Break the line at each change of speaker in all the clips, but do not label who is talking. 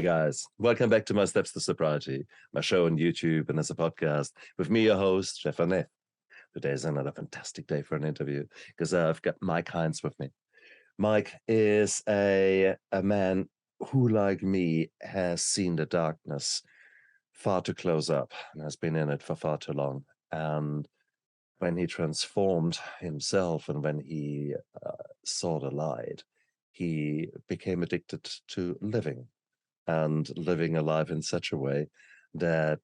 Hi, guys. Welcome back to My Steps to Sobriety, my show on YouTube and as a podcast with me, your host, Stephan Neff. Today is another fantastic day for an interview because I've got Mike Hynes with me. Mike is a man who, like me, has seen the darkness far too close up and has been in it for far too long. And when he transformed himself and when he saw the light, he became addicted to living and living a life in such a way that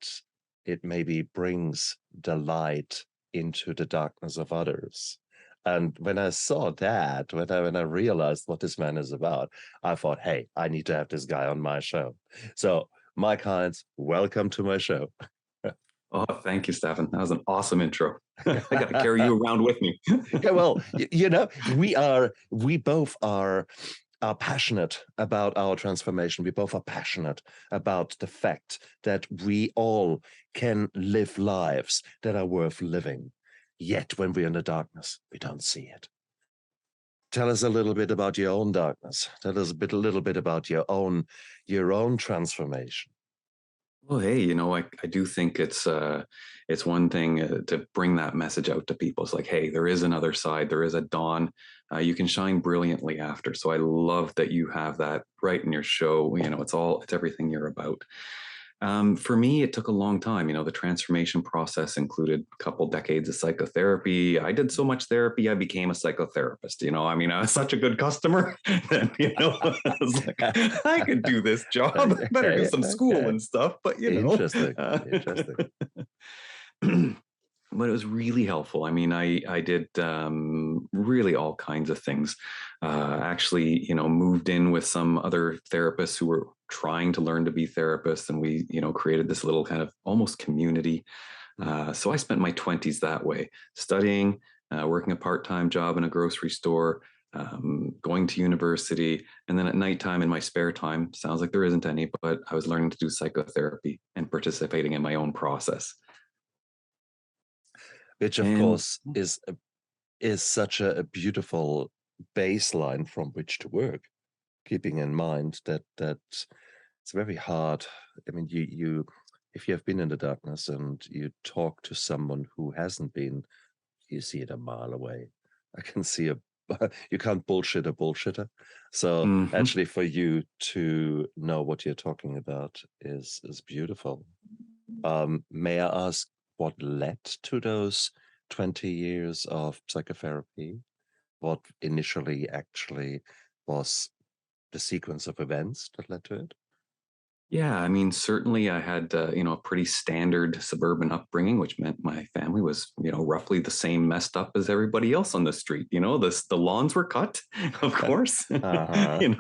it maybe brings the light into the darkness of others. And when I saw that, when I realized what this man is about, I thought, hey, I need to have this guy on my show. So, Mike Hynes, welcome to my show.
Oh, thank you, Stephan. That was an awesome intro. I got to carry you around with me.
Yeah, well, we both are passionate about our transformation. We both are passionate about the fact that we all can live lives that are worth living. Yet when we're in the darkness, we don't see it. Tell us a little bit about your own darkness. Tell us a little bit about your own transformation.
Well, hey, I do think it's one thing to bring that message out to people. It's like, hey, there is another side. There is a dawn. You can shine brilliantly after. So I love that you have that right in your show. It's everything you're about. For me, it took a long time. The transformation process included a couple decades of psychotherapy. I did so much therapy, I became a psychotherapist. I was such a good customer that, I was like, I could do this job. I better do some school and stuff. But,
Interesting.
But it was really helpful. I did really all kinds of things. Actually, moved in with some other therapists who were trying to learn to be therapists, and we, created this little kind of almost community. So I spent my 20s that way, studying, working a part-time job in a grocery store, going to university, and then at nighttime in my spare time, sounds like there isn't any, but I was learning to do psychotherapy and participating in my own process.
Which, of course, is such a beautiful baseline from which to work, keeping in mind that it's very hard. I mean, you if you have been in the darkness and you talk to someone who hasn't been, you see it a mile away. I can see you can't bullshit a bullshitter. So actually, for you to know what you're talking about is beautiful. May I ask what led to those 20 years of psychotherapy? What initially actually was the sequence of events that led to it?
Yeah, certainly I had, a pretty standard suburban upbringing, which meant my family was, roughly the same messed up as everybody else on the street. The lawns were cut, of course, and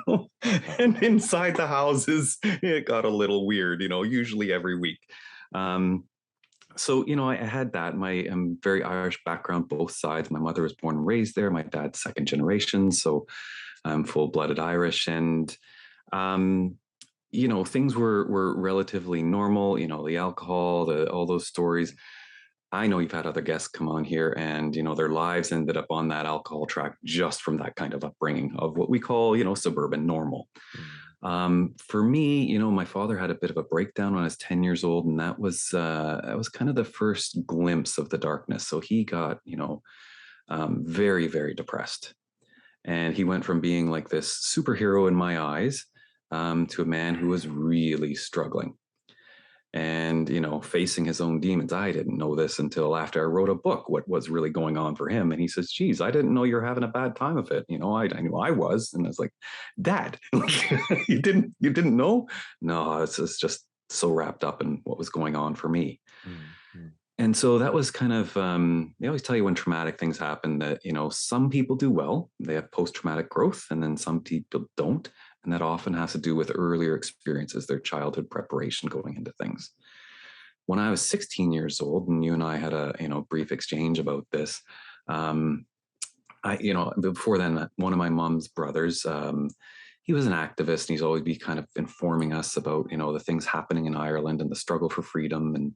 inside the houses, it got a little weird, usually every week. So, I had that. My very Irish background, both sides. My mother was born and raised there. My dad's second generation, so I'm full-blooded Irish. And things were relatively normal, the alcohol, all those stories. I know you've had other guests come on here and, their lives ended up on that alcohol track just from that kind of upbringing of what we call, suburban normal. For me, my father had a bit of a breakdown when I was 10 years old, and that was kind of the first glimpse of the darkness. So he got, very, very depressed. And he went from being like this superhero in my eyes to a man who was really struggling and, facing his own demons. I didn't know this until after I wrote a book, what was really going on for him. And he says, geez, I didn't know you're having a bad time of it. I knew I was. And I was like, Dad, you didn't know? No, it's just so wrapped up in what was going on for me. Mm-hmm. And so that was kind of, they always tell you when traumatic things happen that, some people do well, they have post-traumatic growth, and then some people don't. And that often has to do with earlier experiences, their childhood preparation going into things. When I was 16 years old, and you and I had a brief exchange about this, before then, one of my mom's brothers, he was an activist, and he's always be kind of informing us about, the things happening in Ireland and the struggle for freedom. And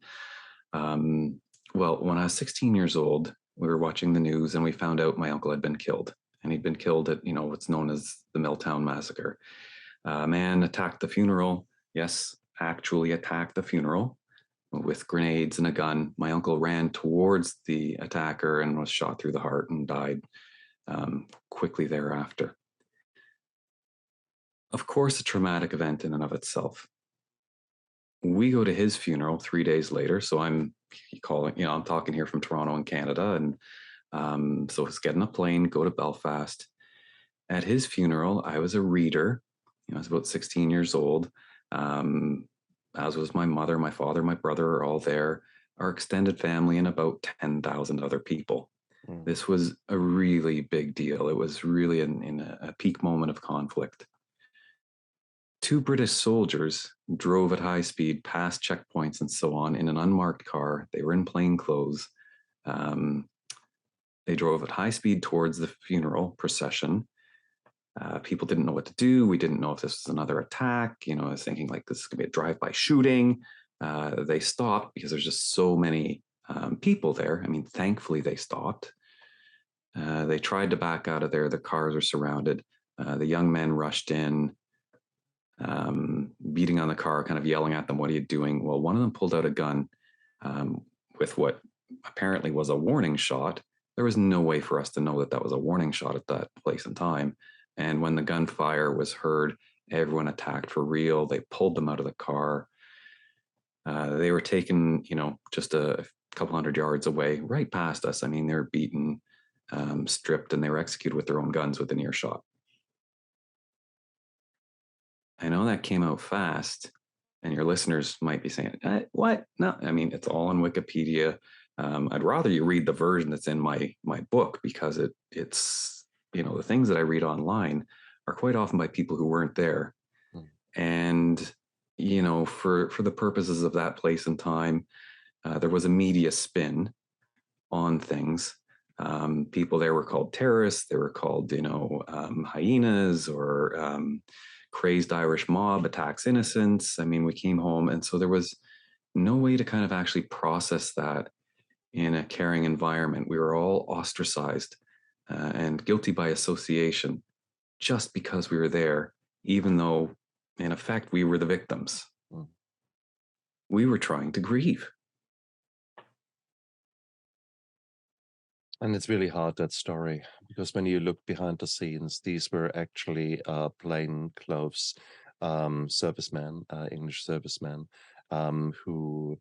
well, when I was 16 years old, we were watching the news and we found out my uncle had been killed. And he'd been killed at, what's known as the Milltown Massacre. A man attacked the funeral, yes, actually attacked the funeral with grenades and a gun. My uncle ran towards the attacker and was shot through the heart and died quickly thereafter. Of course, a traumatic event in and of itself. We go to his funeral 3 days later. So I'm talking here from Toronto in Canada. And so I was getting a plane, go to Belfast. At his funeral, I was a reader. I was about 16 years old. As was my mother, my father, my brother are all there, our extended family, and about 10,000 other people. This was a really big deal. It was really in a peak moment of conflict. 2 British soldiers drove at high speed past checkpoints and so on in an unmarked car. They were in plain clothes. They drove at high speed towards the funeral procession. People didn't know what to do. We didn't know if this was another attack. I was thinking like this is going to be a drive-by shooting. They stopped because there's just so many people there. I mean, thankfully they stopped. They tried to back out of there. The cars were surrounded. The young men rushed in, beating on the car, kind of yelling at them, "What are you doing?" Well, one of them pulled out a gun with what apparently was a warning shot. There was no way for us to know that that was a warning shot at that place and time. And when the gunfire was heard, everyone attacked for real. They pulled them out of the car. They were taken, just a couple hundred yards away, right past us. I mean, they were beaten, stripped, and they were executed with their own guns within earshot. I know that came out fast, and your listeners might be saying, what? No, I mean, it's all on Wikipedia. I'd rather you read the version that's in my book, because it's the things that I read online are quite often by people who weren't there. And, for the purposes of that place and time, there was a media spin on things. People there were called terrorists. They were called, hyenas, or crazed Irish mob attacks innocents. I mean, we came home, and so there was no way to kind of actually process that in a caring environment. We were all ostracized and guilty by association just because we were there, even though, in effect, we were the victims. We were trying to grieve.
And it's really hard, that story, because when you look behind the scenes, these were actually plainclothes servicemen, English servicemen, who,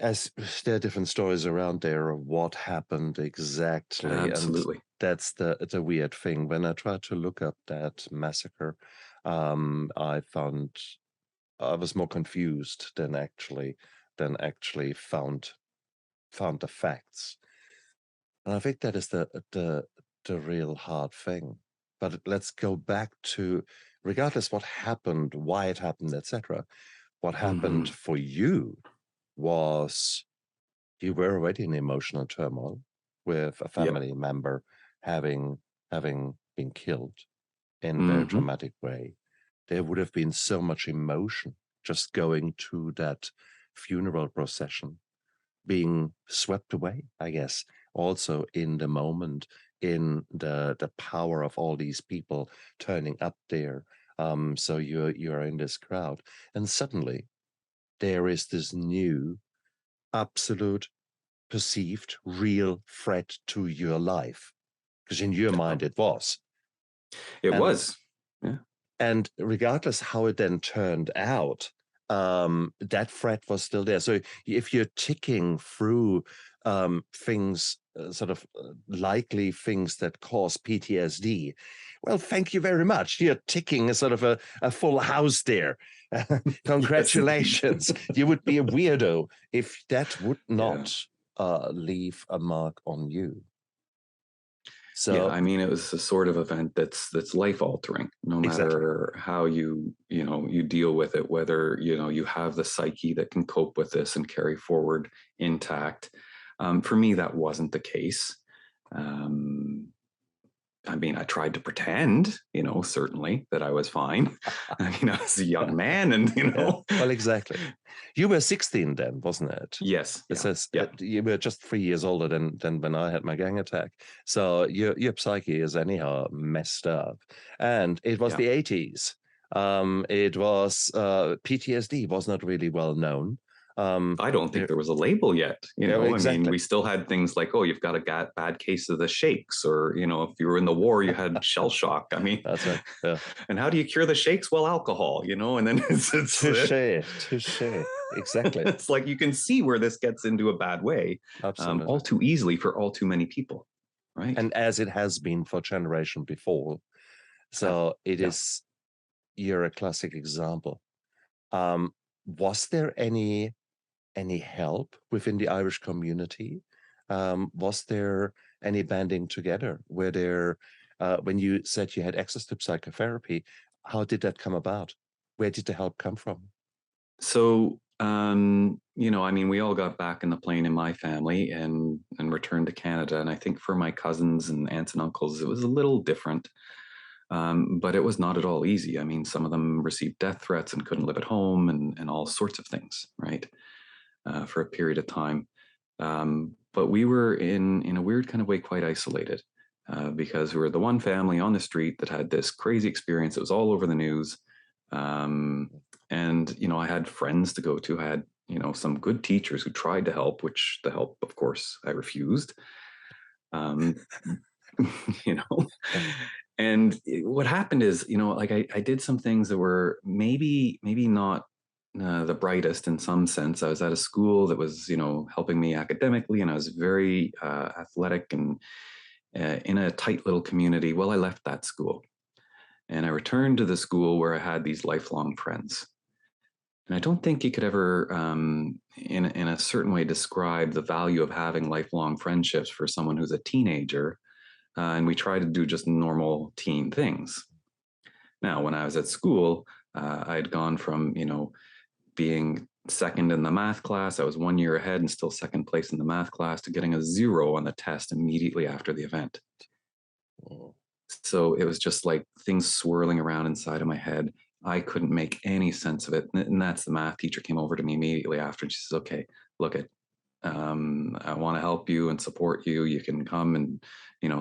as there are different stories around there of what happened exactly.
Absolutely.
And that's the weird thing. When I tried to look up that massacre, I found I was more confused than actually found the facts. And I think that is the real hard thing. But let's go back to, regardless what happened, why it happened, etc. What happened for you was you were already in emotional turmoil with a family member having been killed in a very dramatic way. There would have been so much emotion just going to that funeral procession, being swept away, I guess, also in the moment, in the power of all these people turning up there. So you're in this crowd, and suddenly there is this new, absolute, perceived, real threat to your life, because in your mind it was.
It was. Yeah.
And regardless how it then turned out, that threat was still there. So if you're ticking through things, likely things that cause PTSD, well, thank you very much. You're ticking a full house there. Congratulations. Yes. You would be a weirdo if that would not leave a mark on you. So
yeah, I mean, it was a sort of event that's life altering, no matter how you deal with it, whether you have the psyche that can cope with this and carry forward intact. For me, that wasn't the case. I mean, I tried to pretend, certainly that I was fine. I mean, I was a young man, and
Yeah. Well, exactly. You were 16 then, wasn't it?
Yes.
It says you were just 3 years older than when I had my gang attack. So your psyche is anyhow messed up. And it was the 80s. It was PTSD was not really well known.
I don't think there was a label yet.
Yeah,
I mean,
exactly.
we still had things like, oh, you've got a bad case of the shakes, or, if you were in the war, you had shell shock. I mean,
That's right. Yeah.
And how do you cure the shakes? Well, alcohol, and then
Touche. Exactly.
It's like you can see where this gets into a bad way,
Absolutely.
all too easily for all too many people, right?
And as it has been for generation before. So it
Yeah.
is, you're a classic example. Was there any help within the Irish community? Was there any banding together? Were there, when you said you had access to psychotherapy, how did that come about? Where did the help come from?
So, I mean, we all got back in the plane in my family and returned to Canada. And I think for my cousins and aunts and uncles, it was a little different. But it was not at all easy. I mean, some of them received death threats and couldn't live at home and all sorts of things, right? For a period of time. But we were in a weird kind of way quite isolated because we were the one family on the street that had this crazy experience. It was all over the news. And, I had friends to go to. I had, some good teachers who tried to help, which the help, of course, I refused. you know, and what happened is, like I did some things that were maybe not the brightest in some sense. I was at a school that was, helping me academically, and I was very athletic and in a tight little community. Well, I left that school and I returned to the school where I had these lifelong friends. And I don't think you could ever, in a certain way, describe the value of having lifelong friendships for someone who's a teenager. And we try to do just normal teen things. Now, when I was at school, I'd gone from, being second in the math class. I was 1 year ahead and still second place in the math class, to getting a 0 on the test immediately after the event. So it was just like things swirling around inside of my head. I couldn't make any sense of it. And that's the math teacher came over to me immediately after, and she says, okay, look at, I want to help you and support you. You can come and,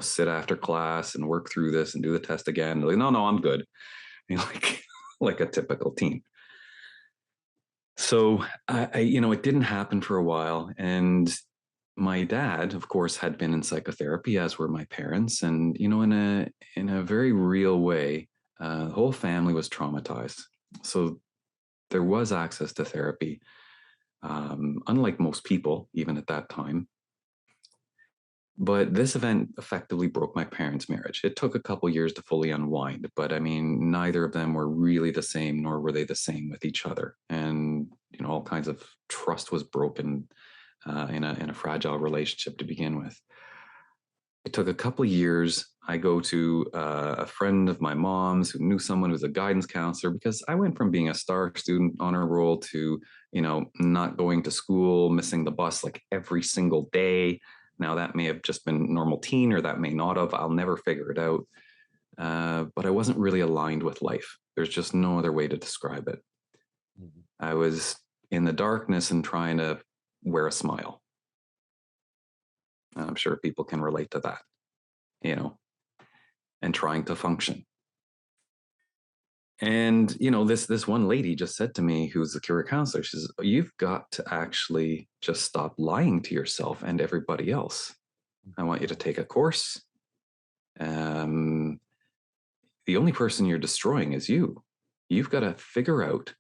sit after class and work through this and do the test again. Like, no, I'm good. Like a typical teen. So it didn't happen for a while. And my dad, of course, had been in psychotherapy, as were my parents. And, in a very real way, the whole family was traumatized. So there was access to therapy, unlike most people, even at that time. But this event effectively broke my parents' marriage. It took a couple years to fully unwind, but I mean, neither of them were really the same, nor were they the same with each other. And, all kinds of trust was broken in a fragile relationship to begin with. It took a couple of years. I go to a friend of my mom's who knew someone who was a guidance counselor, because I went from being a star student honor roll to, not going to school, missing the bus like every single day. Now, that may have just been normal teen, or that may not have. I'll never figure it out. But I wasn't really aligned with life. There's just no other way to describe it. Mm-hmm. I was in the darkness and trying to wear a smile. And I'm sure people can relate to that, and trying to function. And, this one lady just said to me, who's a career counselor, she says, you've got to actually just stop lying to yourself and everybody else. I want you to take a course. The only person you're destroying is you. You've got to figure out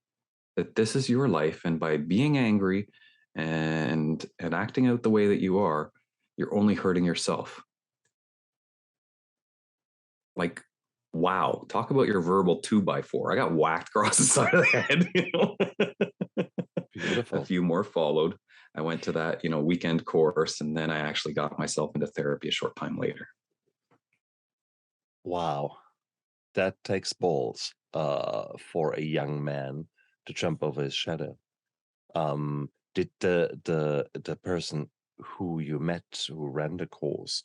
that this is your life. And by being angry and acting out the way that you are, you're only hurting yourself. Like, wow, talk about your verbal 2x4. I got whacked across the side of the head.
Beautiful.
A few more followed. I went to that, weekend course, and then I actually got myself into therapy a short time later.
Wow. That takes balls for a young man to jump over his shadow. Did the person who you met, who ran the course,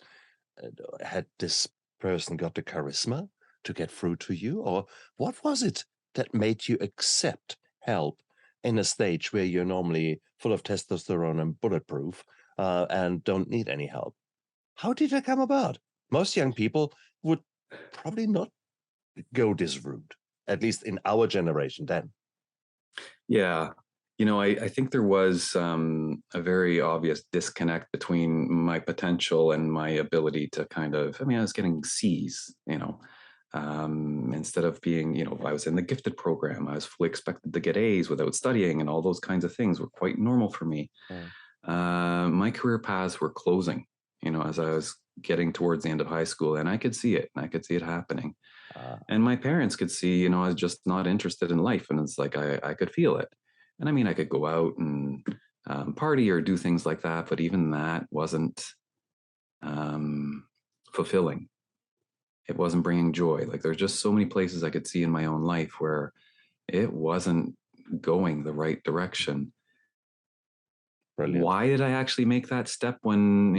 had this person got the charisma to get through to you, or what was it that made you accept help in a stage where you're normally full of testosterone and bulletproof and don't need any help? How did that come about? Most young people would probably not go this route. at least in our generation then.
Yeah. I think there was a very obvious disconnect between my potential and my ability to I was getting C's, instead of being, I was in the gifted program. I was fully expected to get A's without studying, and all those kinds of things were quite normal for me. My career paths were closing, as I was getting towards the end of high school, and I could see it, happening. And my parents could see, I was just not interested in life. And it's like, I could feel it. And I mean, I could go out and party or do things like that, but even that wasn't fulfilling. It wasn't bringing joy. Like, there's just so many places I could see in my own life where it wasn't going the right direction. Brilliant. Why did I actually make that step when,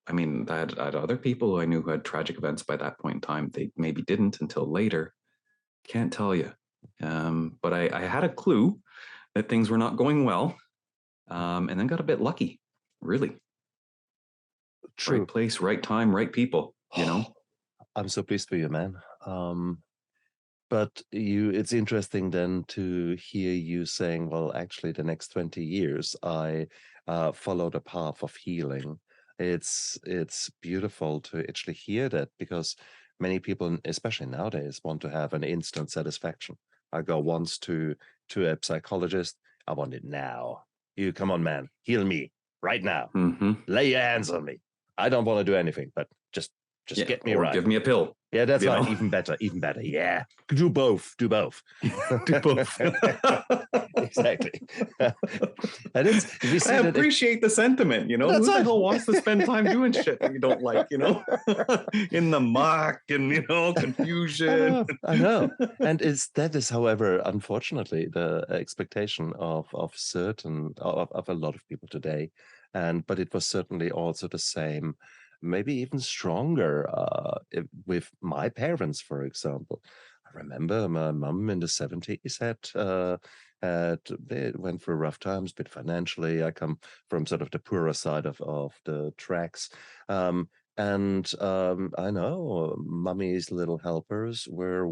I had other people who I knew who had tragic events by that point in time. They maybe didn't until later. Can't tell you. But I had a clue that things were not going well, and then got a bit lucky, really. True. Right place, right time, right people,
I'm so pleased for you, man. But it's interesting then to hear you saying, well, actually the next 20 years, I followed a path of healing. It's beautiful to actually hear that, because many people, especially nowadays, want to have an instant satisfaction. I go once to a psychologist. I want it now. You come on, man, heal me right now. Lay your hands on me. I don't want to do anything, but just get me right.
Give me a pill.
Yeah, that's right. Even better. Yeah. Do both. Do both. Exactly. And
I appreciate the sentiment, Who the hell wants to spend time doing shit that you don't like, in the muck and, confusion.
I know. And that is, however, unfortunately, the expectation of a lot of people today. But it was certainly also the same, maybe even stronger with my parents, for example. I remember my mum in the 70s they went through rough times, but financially, I come from sort of the poorer side of the tracks. I know mummy's little helpers were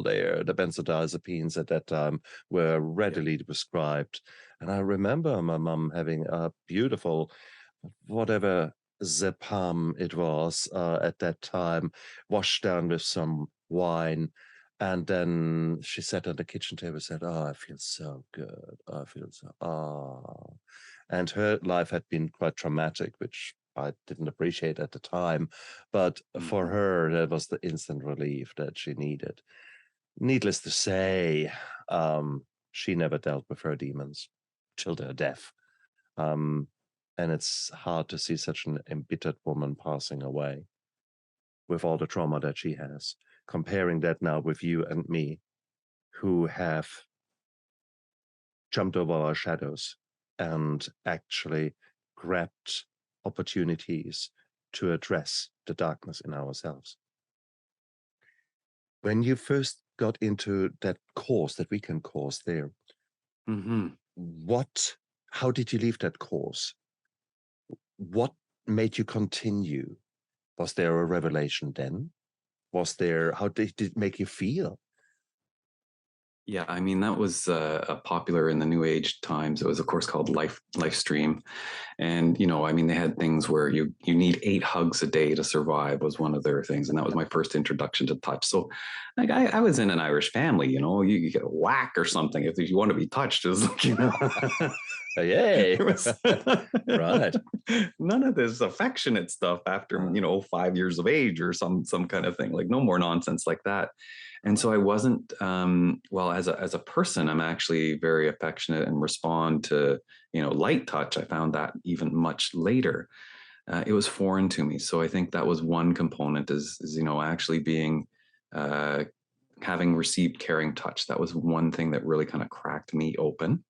there. The benzodiazepines at that time were readily prescribed. And I remember my mum having a beautiful, whatever Zepam it was at that time, washed down with some wine. And then she sat at the kitchen table and said, "Oh, I feel so good. I feel so, And her life had been quite traumatic, which I didn't appreciate at the time. But for her, that was the instant relief that she needed. Needless to say, she never dealt with her demons till her death. And it's hard to see such an embittered woman passing away with all the trauma that she has. Comparing that now with you and me, who have jumped over our shadows and actually grabbed opportunities to address the darkness in ourselves. When you first got into that course, that weekend course there, how did you leave that course? What made you continue? Was there a revelation then? How did it make you feel?
Yeah, that was popular in the New Age times. It was a course called Lifestream. And, they had things where you need 8 hugs a day to survive was one of their things. And that was my first introduction to touch. So like I was in an Irish family, you get a whack or something if you want to be touched. It was like,
Yay. Right.
None of this affectionate stuff after, 5 years of age or some kind of thing, like no more nonsense like that. And so I wasn't, as a person, I'm actually very affectionate and respond to, light touch. I found that even much later. It was foreign to me. So I think that was one component is actually being, having received caring touch. That was one thing that really kind of cracked me open.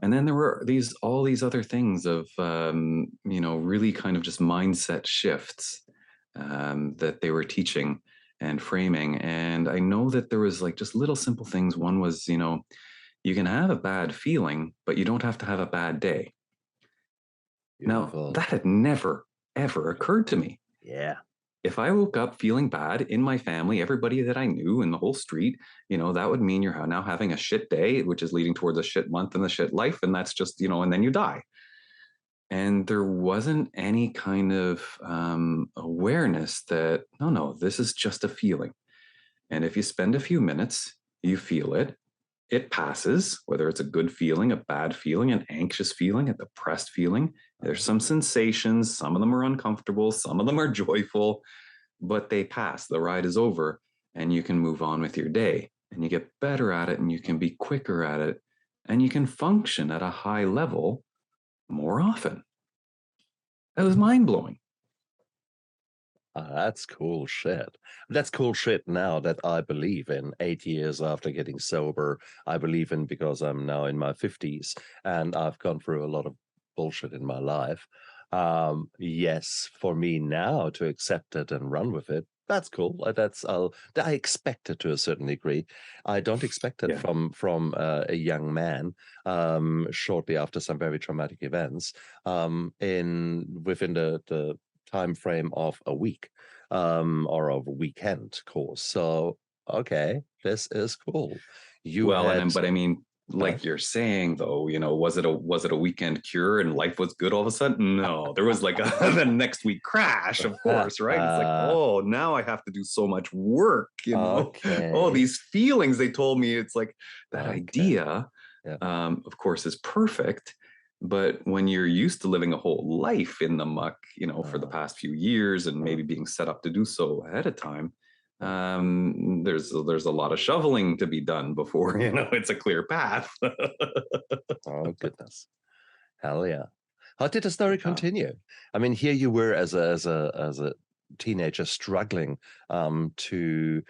And then there were all these other things of, really kind of just mindset shifts that they were teaching and framing. And I know that there was like just little simple things. One was, you can have a bad feeling, but you don't have to have a bad day. Beautiful. Now, that had never, ever occurred to me.
Yeah.
if I woke up feeling bad in my family, everybody that I knew in the whole street, that would mean you're now having a shit day, which is leading towards a shit month and a shit life. And that's just, and then you die. And there wasn't any kind of awareness that, no, this is just a feeling. And if you spend a few minutes, you feel it, it passes, whether it's a good feeling, a bad feeling, an anxious feeling, a depressed feeling. There's some sensations. Some of them are uncomfortable. Some of them are joyful, but they pass. The ride is over and you can move on with your day and you get better at it and you can be quicker at it and you can function at a high level more often. That was mind blowing.
That's cool shit. That's cool shit now that I believe in 8 years after getting sober. I believe in because I'm now in my 50s and I've gone through a lot of bullshit in my life. Yes, for me now to accept it and run with it, that's cool. I expect it to a certain degree. I don't expect it from a young man shortly after some very traumatic events within the time frame of a week or of a weekend course. So okay, this is cool.
But I mean, like you're saying though, was it a weekend cure and life was good all of a sudden? No, there was like the next week crash, of course, right? It's like, oh, now I have to do so much work,
Okay.
Oh, these feelings they told me. It's like that idea, of course, is perfect. But when you're used to living a whole life in the muck, for the past few years and maybe being set up to do so ahead of time, there's a lot of shoveling to be done before it's a clear path.
Oh goodness, hell yeah! How did the story continue? I mean, here you were as a teenager struggling to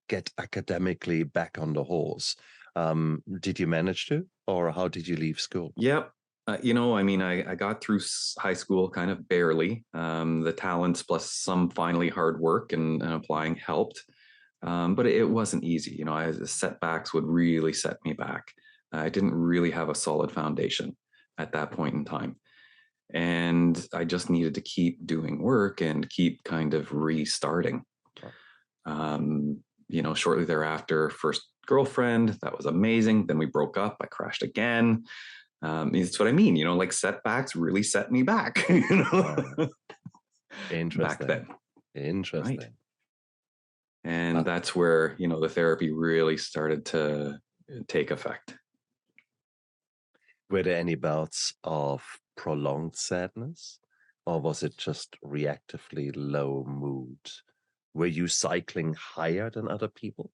get academically back on the horse. Did you manage to, or how did you leave school?
Yep. I got through high school kind of barely. The talents plus some finally hard work and applying helped. But it wasn't easy. Setbacks would really set me back. I didn't really have a solid foundation at that point in time. And I just needed to keep doing work and keep kind of restarting. Shortly thereafter, first girlfriend, that was amazing. Then we broke up. I crashed again. That's what I mean. Like setbacks really set me back.
Interesting.
Back then.
Interesting.
Right. And that's where, the therapy really started to take effect.
Were there any bouts of prolonged sadness, or was it just reactively low mood? Were you cycling higher than other people?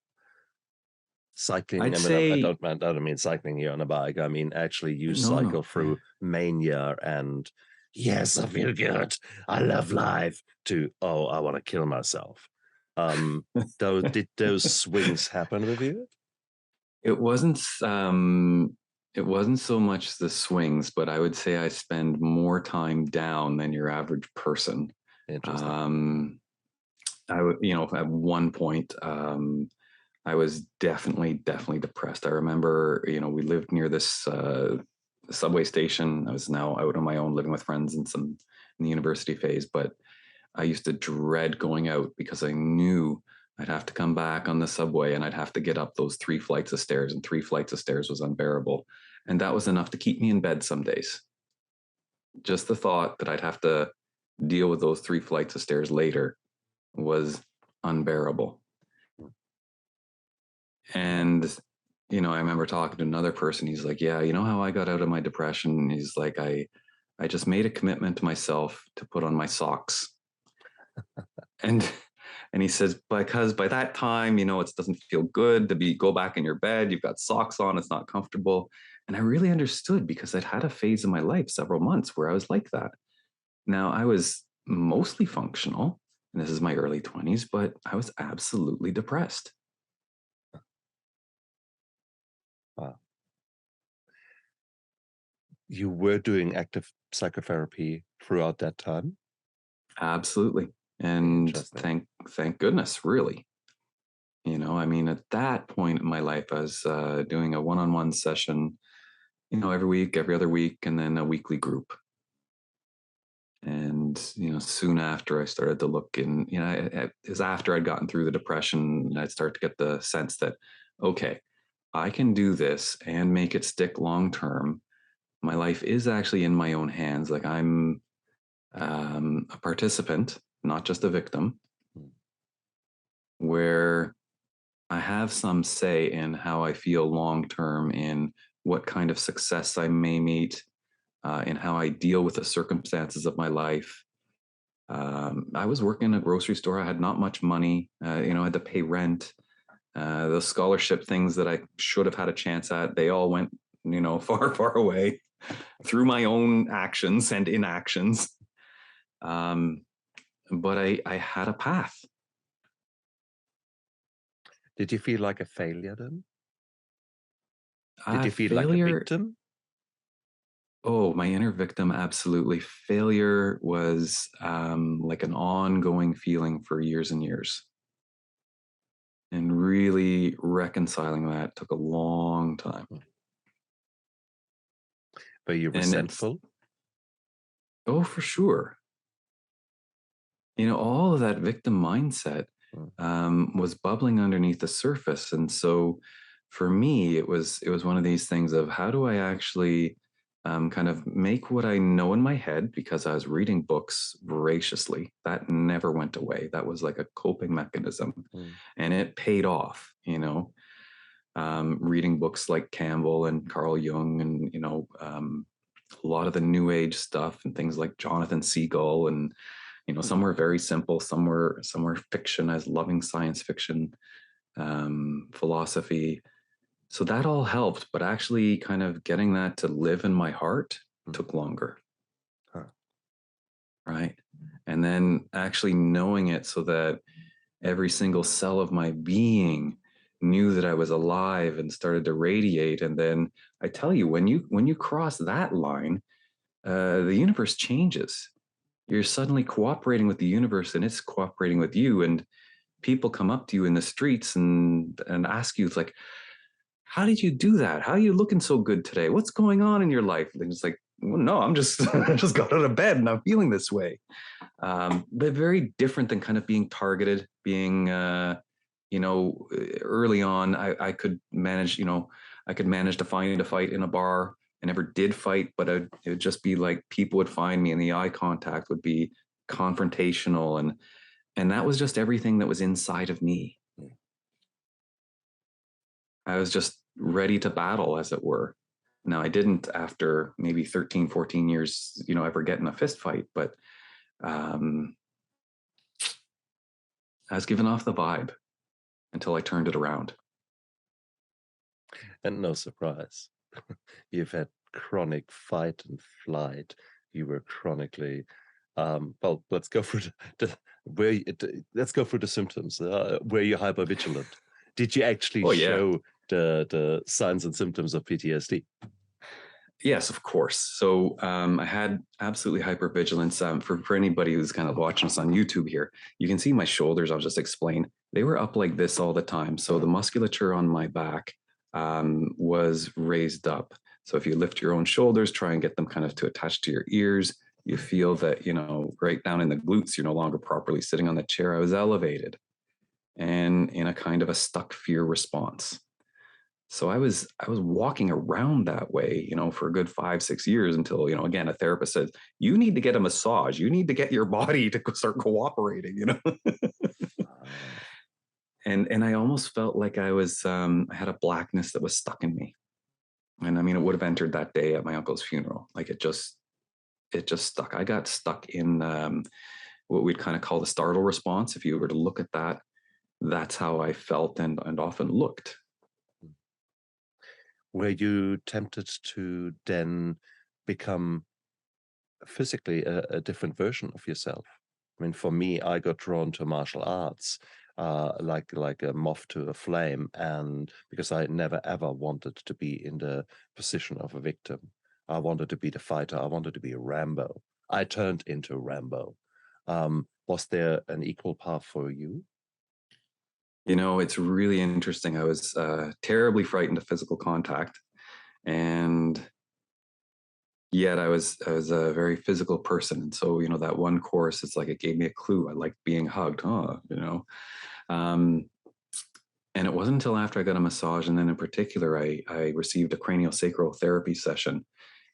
Cycling, I don't mean cycling here on a bike. I mean, actually you cycle through mania and yes, I feel good. I love life to, oh, I want to kill myself. Did those swings happen with you?
It wasn't so much the swings, but I would say I spend more time down than your average person.
Interesting.
I would, at one point, I was definitely depressed. I remember, we lived near this subway station. I was now out on my own, living with friends in the university phase, but I used to dread going out because I knew I'd have to come back on the subway and I'd have to get up those 3 flights of stairs, and 3 flights of stairs was unbearable. And that was enough to keep me in bed some days. Just the thought that I'd have to deal with those 3 flights of stairs later was unbearable. And, I remember talking to another person. He's like, yeah, you know how I got out of my depression? He's like, I just made a commitment to myself to put on my socks. And he says, because by that time, it doesn't feel good to go back in your bed. You've got socks on. It's not comfortable. And I really understood because I'd had a phase in my life, several months, where I was like that. Now, I was mostly functional, and this is my early 20s, but I was absolutely depressed.
Wow. You were doing active psychotherapy throughout that time?
Absolutely. And thank goodness, really. At that point in my life, I was doing a one-on-one session, every week, every other week, and then a weekly group. And And, soon after I started to look in, it was after I'd gotten through the depression, and I'd start to get the sense that, okay, I can do this and make it stick long term. My life is actually in my own hands. Like I'm a participant, not just a victim, where I have some say in how I feel long term, in what kind of success I may meet, in how I deal with the circumstances of my life. I was working in a grocery store. I had not much money. I had to pay rent. The scholarship things that I should have had a chance at, they all went, far, far away through my own actions and inactions. But I had a path.
Did you feel like a failure then? Did you feel
Failure,
like a victim?
Oh, my inner victim, absolutely. Failure was like an ongoing feeling for years and years. And really reconciling that took a long time.
Were you resentful?
Oh, for sure. All of that victim mindset was bubbling underneath the surface. And so for me, it was one of these things of, how do I actually kind of make what I know in my head, because I was reading books voraciously. That never went away. That was like a coping mechanism, and it paid off. Reading books like Campbell and Carl Jung, and a lot of the New Age stuff, and things like Jonathan Seagull, and some were very simple, some were fiction. I was loving science fiction, philosophy. So that all helped, but actually kind of getting that to live in my heart took longer. Right. And then actually knowing it so that every single cell of my being knew that I was alive and started to radiate. And then I tell you, when you cross that line, the universe changes. You're suddenly cooperating with the universe, and it's cooperating with you. And people come up to you in the streets and ask you, it's like, how did you do that? How are you looking so good today? What's going on in your life? And it's like, well, no, I'm just, I just got out of bed and I'm feeling this way. But very different than kind of being targeted, being, early on, I could manage, I could manage to find a fight in a bar. I never did fight, but it would just be like, people would find me and the eye contact would be confrontational. And that was just everything that was inside of me. I was just ready to battle, as it were. Now, I didn't, after maybe 13, 14 years, ever get in a fist fight, but I was giving off the vibe until I turned it around.
And no surprise, you've had chronic fight and flight. You were chronically, well, let's go through let's go through the symptoms. Were you hypervigilant? Did you actually show the signs and symptoms of PTSD?
Yes, of course. So I had absolutely hypervigilance. For anybody who's kind of watching us on YouTube here, you can see my shoulders. I'll just explain. They were up like this all the time. So the musculature on my back was raised up. So if you lift your own shoulders, try and get them kind of to attach to your ears, you feel that, right down in the glutes, you're no longer properly sitting on the chair. I was elevated and in a kind of a stuck fear response. So I was walking around that way, for a good 5-6 years until, again, a therapist said, you need to get a massage. You need to get your body to start cooperating, And I almost felt like I had a blackness that was stuck in me. And I mean, it would have entered that day at my uncle's funeral. Like it just stuck. I got stuck in what we'd kind of call the startle response. If you were to look at that, that's how I felt and often looked.
Were you tempted to then become physically a different version of yourself? I mean, for me, I got drawn to martial arts, like a moth to a flame, and because I never ever wanted to be in the position of a victim. I wanted to be the fighter. I wanted to be a Rambo. I turned into Rambo. Was there an equal path for you?
It's really interesting. I was terribly frightened of physical contact. And Yet I was a very physical person, and so that one course, it's like it gave me a clue. I liked being hugged, um, and it wasn't until after I got a massage, and then in particular, I received a craniosacral therapy session,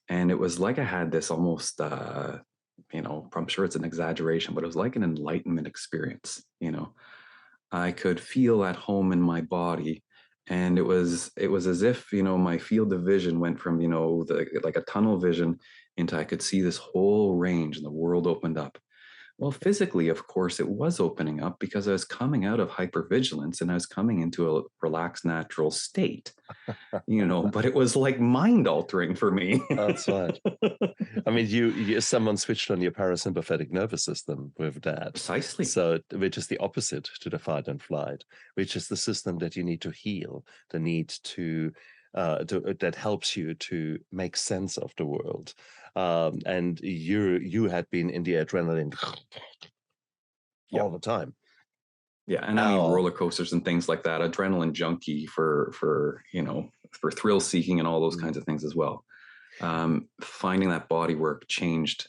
and it was like I had this almost, I'm sure it's an exaggeration, but it was like an enlightenment experience. I could feel at home in my body, and it was as if my field of vision went from like a tunnel vision into I could see this whole range, and the world opened up. Well, physically, of course, it was opening up because I was coming out of hypervigilance and I was coming into a relaxed, natural state, but it was like mind altering for me.
That's right. I mean, someone switched on your parasympathetic nervous system with that.
Precisely.
So, which is the opposite to the fight and flight, which is the system that you need to heal, the need that helps you to make sense of the world. And you had been in the adrenaline
Yeah.
all the time.
Yeah, and I mean roller coasters and things like that. Adrenaline junkie for thrill seeking and all those kinds of things as well. Finding that body work changed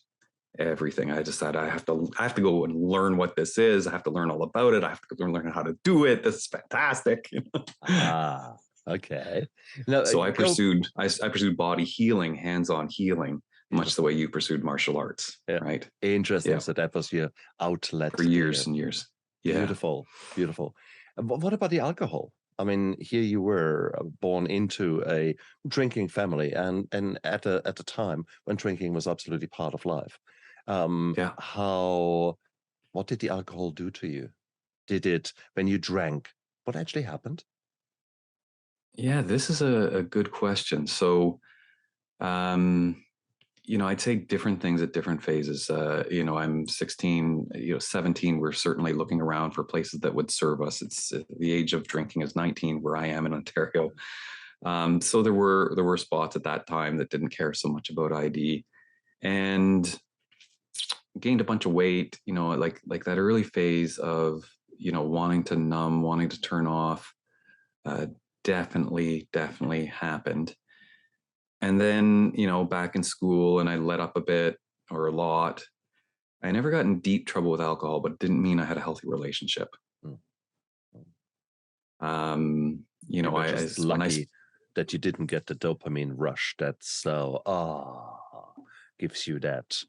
everything. I decided I have to go and learn what this is. I have to learn all about it. I have to learn how to do it. This is fantastic.
Okay. Now,
So I pursued body healing, hands-on healing, much the way you pursued martial arts.
Yeah.
Right.
Interesting. Yeah. So that was your outlet
for years and years. Yeah.
Beautiful, beautiful. What about the alcohol? I mean, here you were born into a drinking family, and at a time when drinking was absolutely part of life.
Yeah.
What did the alcohol do to you? When you drank, what actually happened?
Yeah, this is a good question. So, I'd say different things at different phases. I'm 16, 17, we're certainly looking around for places that would serve us. It's the age of drinking is 19 where I am in Ontario. So there were spots at that time that didn't care so much about ID, and gained a bunch of weight, like that early phase of, wanting to numb, wanting to turn off, definitely happened. And then, back in school, and I let up a bit or a lot. I never got in deep trouble with alcohol, but it didn't mean I had a healthy relationship.
Lucky that you didn't get the dopamine rush that gives you that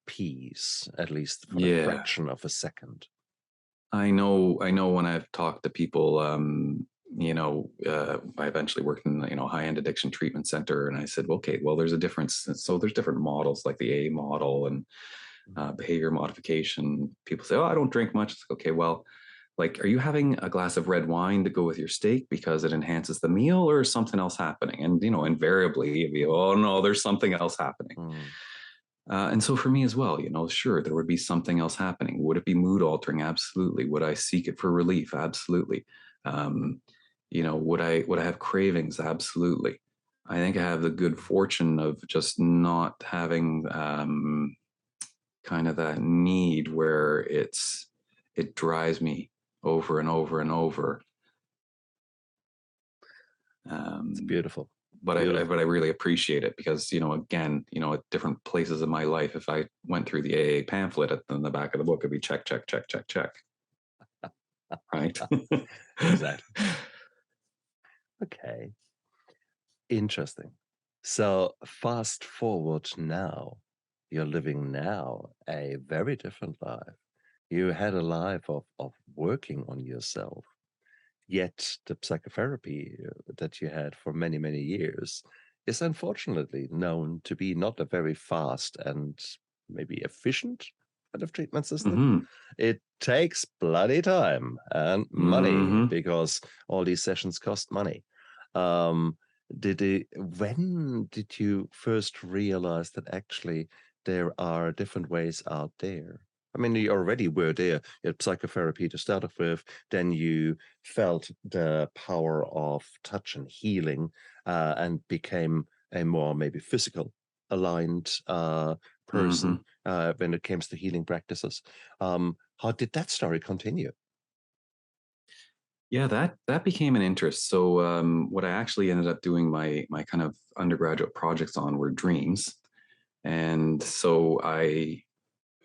peace, at least for a fraction of a second.
I know when I've talked to people, I eventually worked in, high-end addiction treatment center. And I said, okay, well, there's a difference. So there's different models like the A model and behavior modification. People say, oh, I don't drink much. It's like, okay, well, like, are you having a glass of red wine to go with your steak because it enhances the meal, or is something else happening? And, invariably, you'd be, oh, no, there's something else happening. And so for me as well, sure, there would be something else happening. Would it be mood altering? Absolutely. Would I seek it for relief? Absolutely. Would I have cravings? Absolutely. I think I have the good fortune of just not having kind of that need where it drives me over and over and over.
It's beautiful.
But I really appreciate it because, again, at different places in my life, if I went through the AA pamphlet in the back of the book, it'd be check, check, check, check, check. Right.
Exactly. Okay. Interesting. So fast forward now, you're living now a very different life. You had a life of working on yourself. Yet the psychotherapy that you had for many, many years is unfortunately known to be not a very fast and maybe efficient kind of treatment system.
Mm-hmm.
It takes bloody time and money because all these sessions cost money. When did you first realize that actually there are different ways out there? I mean, you already were there. You had psychotherapy to start off with. Then you felt the power of touch and healing and became a more maybe physical aligned person when it comes to healing practices. How did that story continue?
Yeah, that became an interest. So what I actually ended up doing my kind of undergraduate projects on were dreams. And so I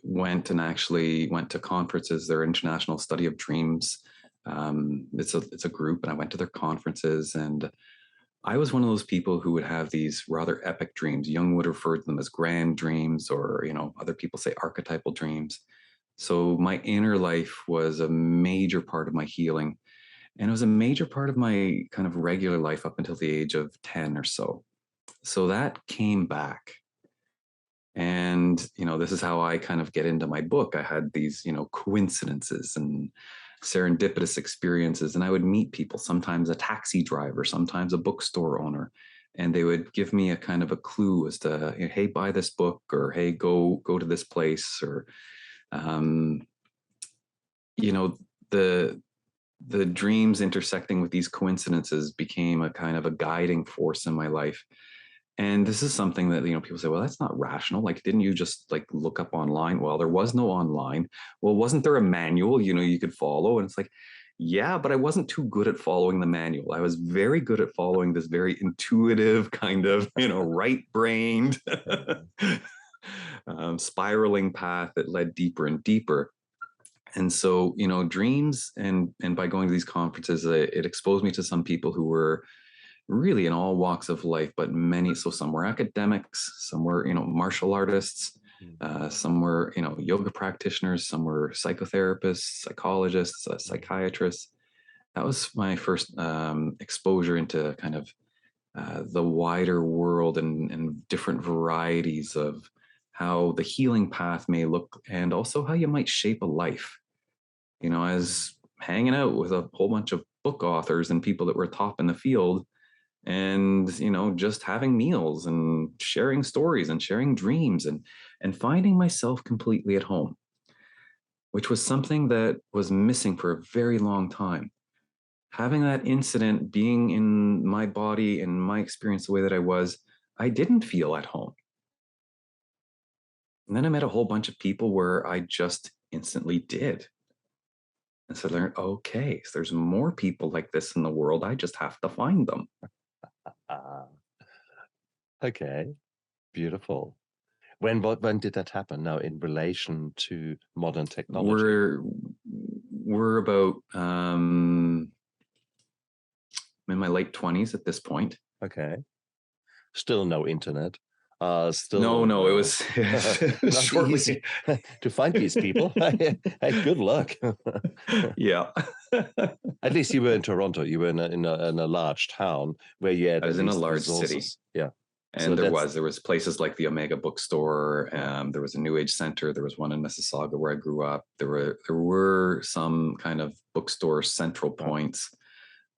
went and actually went to conferences, their International Study of Dreams. It's a group, and I went to their conferences, and I was one of those people who would have these rather epic dreams. Jung would refer to them as grand dreams, or, other people say archetypal dreams. So my inner life was a major part of my healing. And it was a major part of my kind of regular life up until the age of 10 or so. So that came back. And, this is how I kind of get into my book. I had these, coincidences and serendipitous experiences, and I would meet people, sometimes a taxi driver, sometimes a bookstore owner, and they would give me a kind of a clue as to, hey, buy this book, or hey, go to this place, or, um, the the dreams intersecting with these coincidences became a kind of a guiding force in my life. And this is something that, people say, well, that's not rational. Like, didn't you just like look up online? Well, there was no online. Well, wasn't there a manual, you could follow? And it's like, yeah, but I wasn't too good at following the manual. I was very good at following this very intuitive kind of, right-brained, spiraling path that led deeper and deeper. And so, dreams, and by going to these conferences, it exposed me to some people who were really in all walks of life, but many. So some were academics, some were, martial artists, some were, yoga practitioners, some were psychotherapists, psychologists, psychiatrists. That was my first exposure into kind of the wider world, and different varieties of how the healing path may look, and also how you might shape a life. As hanging out with a whole bunch of book authors and people that were top in the field, and just having meals and sharing stories and sharing dreams, and finding myself completely at home, which was something that was missing for a very long time. Having that incident, being in my body and my experience the way that I didn't feel at home. And then I met a whole bunch of people where I just instantly did. And so I learned, okay, so there's more people like this in the world. I just have to find them.
Okay, beautiful. When did that happen? Now, in relation to modern technology,
we're about in my late 20s at this point.
Okay, still no internet.
No, it was
not
shortly
easy to find these people. Hey, good luck.
Yeah.
At least you were in Toronto. You were in a large town where you had
I was
at
in a
least
large
resources.
city.
Yeah.
And
So
there was places like the Omega bookstore. There was a New Age center. There was one in Mississauga where I grew up. There were some kind of bookstore central points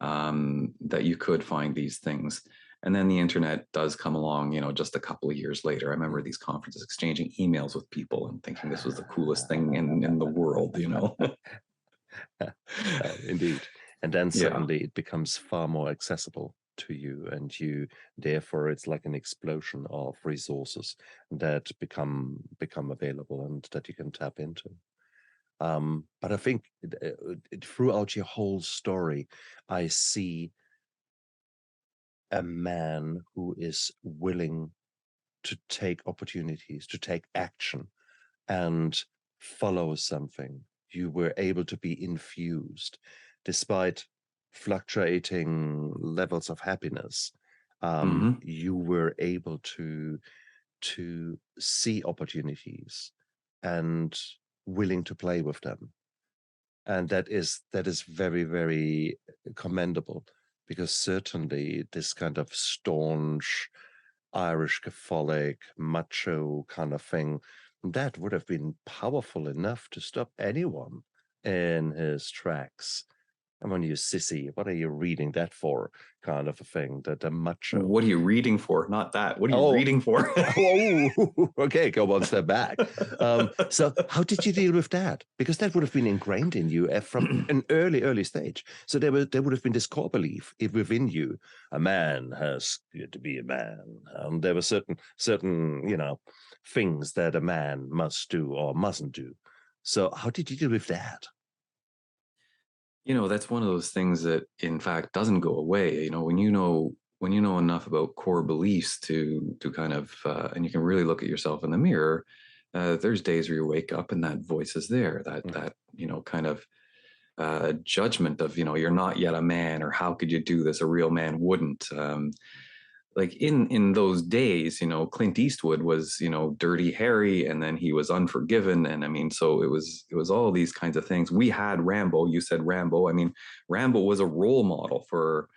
that you could find these things. And then the internet does come along, just a couple of years later. I remember these conferences, exchanging emails with people and thinking this was the coolest thing in the world.
Indeed. And then suddenly it becomes far more accessible to you, and therefore it's like an explosion of resources that become available and that you can tap into. But I think throughout your whole story, I see a man who is willing to take opportunities, to take action, and follow something. You were able to be infused despite fluctuating levels of happiness. You were able to see opportunities and willing to play with them. And that is very, very commendable, because certainly this kind of staunch Irish Catholic macho kind of thing, that would have been powerful enough to stop anyone in his tracks. And when you sissy, what are you reading that for? Kind of a thing, that a macho.
What are you reading for? Not that. What are you reading for?
Okay, go one step back. So how did you deal with that? Because that would have been ingrained in you from an early stage. So there would have been this core belief within you: a man has to be a man. There were certain things that a man must do or mustn't do. So how did you deal with that?
That's one of those things that, in fact, doesn't go away. When when you know enough about core beliefs to kind of and you can really look at yourself in the mirror, there's days where you wake up and that voice is there, that kind of judgment of, you're not yet a man, or how could you do this? A real man wouldn't. Like in those days, Clint Eastwood was, Dirty Harry, and then he was Unforgiven, and I mean, so it was all these kinds of things. We had Rambo. You said Rambo. I mean, Rambo was a role model for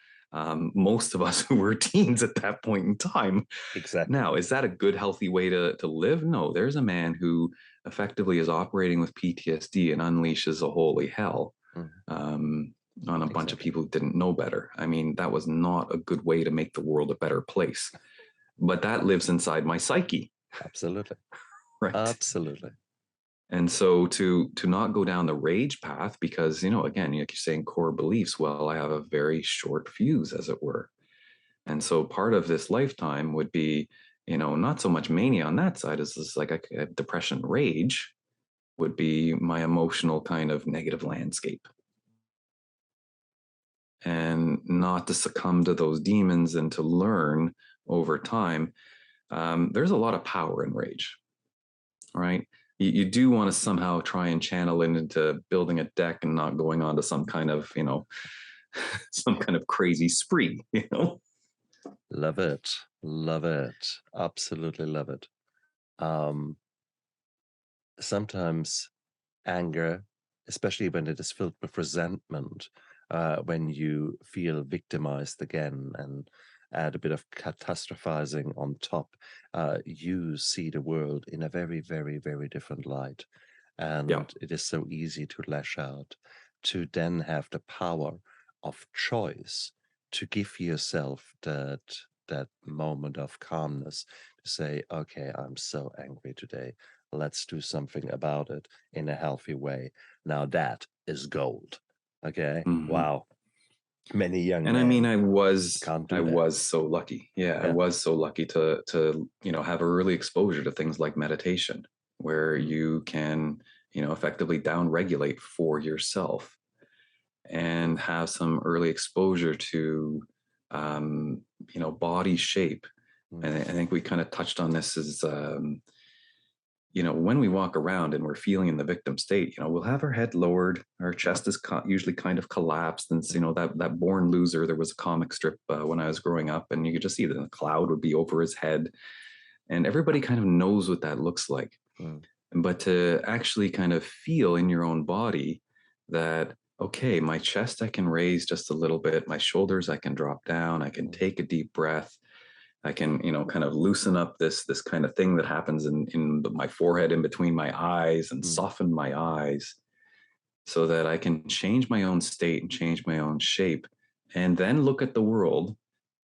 most of us who were teens at that point in time.
Exactly.
Now, is that a good, healthy way to live? No, there's a man who effectively is operating with PTSD and unleashes a holy hell on a bunch of people who didn't know better. I mean, that was not a good way to make the world a better place. But that lives inside my psyche.
Absolutely.
Right.
Absolutely.
And so to not go down the rage path, because, again, like you're saying, core beliefs, well, I have a very short fuse, as it were. And so part of this lifetime would be, not so much mania on that side as this like a depression rage would be my emotional kind of negative landscape. And not to succumb to those demons and to learn over time. There's a lot of power in rage, right? You do want to somehow try and channel it into building a deck and not going on to some kind of, some kind of crazy spree,
Love it. Love it. Absolutely love it. Sometimes anger, especially when it is filled with resentment, when you feel victimized again and add a bit of catastrophizing on top, you see the world in a very, very, very different light. And it is so easy to lash out, to then have the power of choice to give yourself that moment of calmness to say, okay, I'm so angry today. Let's do something about it in a healthy way. Now that is gold. Okay. Wow. Many young men.
And I mean, I was so lucky. I was so lucky to have early exposure to things like meditation, where you can, effectively down regulate for yourself and have some early exposure to, body shape. And I think we kind of touched on this as, when we walk around and we're feeling in the victim state, we'll have our head lowered, our chest is usually kind of collapsed. And, that Born Loser, there was a comic strip when I was growing up, and you could just see that the cloud would be over his head. And everybody kind of knows what that looks like. But to actually kind of feel in your own body that, okay, my chest I can raise just a little bit, my shoulders I can drop down, I can take a deep breath, I can, kind of loosen up this kind of thing that happens in my forehead, in between my eyes, and soften my eyes so that I can change my own state and change my own shape, and then look at the world